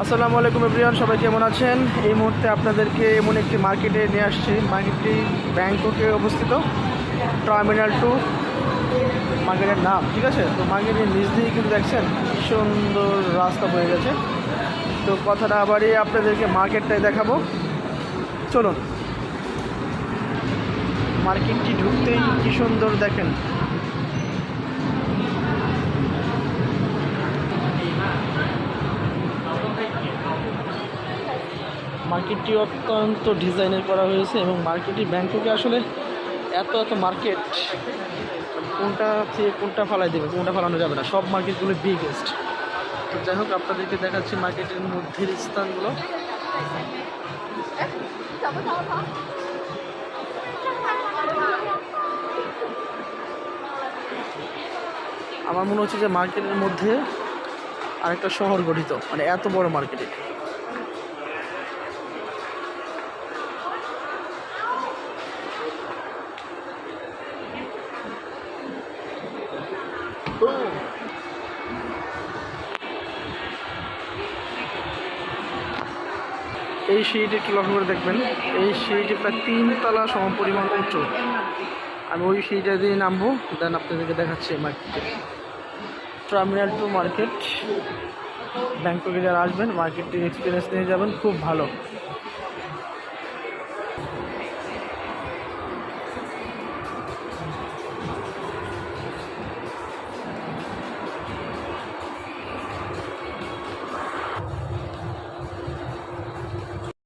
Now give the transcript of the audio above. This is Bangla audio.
আসসালামু আলাইকুম এভরিওয়ান, সবাই কেমন আছেন? এই মুহূর্তে আপনাদেরকে এমন একটি মার্কেটে নিয়ে আসছি। মার্কেটটি ব্যাংককে অবস্থিত, টার্মিনাল 2 মার্কেটের নাম। ঠিক আছে, তো মার্কেটের নিচ দিয়ে কিন্তু দেখছেন কি সুন্দর রাস্তা বয়ে গেছে। তো কথাটা আবারই আপনাদেরকে মার্কেটটাই দেখাবো, চলুন। মার্কেটটি ঢুকতেই কি সুন্দর দেখেন। মার্কেটটি অত্যন্ত ডিজাইনের করা হয়েছে এবং মার্কেটটি ব্যাংককে আসলে এত মার্কেট, কোনটা থেকে কোনটা ফালাই দেবে, কোনটা ফালানো যাবে না, সব মার্কেটগুলো বিগেস্ট। তো যাই হোক, আপনাদেরকে দেখাচ্ছি মার্কেটের মধ্যের স্থানগুলো। আমার মনে হচ্ছে যে মার্কেটের মধ্যে আরেকটা শহর গঠিত, মানে এত বড় মার্কেটে। এই সিঁড়িটি একটু লক্ষ্য করে দেখবেন, এই সিঁড়িটি প্রায় 3 তলা সমপরিমাণ উঁচু। আমি ওই সিঁড়িটা দিয়ে নামবো, দেন আপনাদেরকে দেখাচ্ছি মার্কেটে। টার্মিনাল 2 মার্কেট, ব্যাংককে যারা আসবেন মার্কেটটির এক্সপিরিয়েন্স নিয়ে যাবেন, খুব ভালো।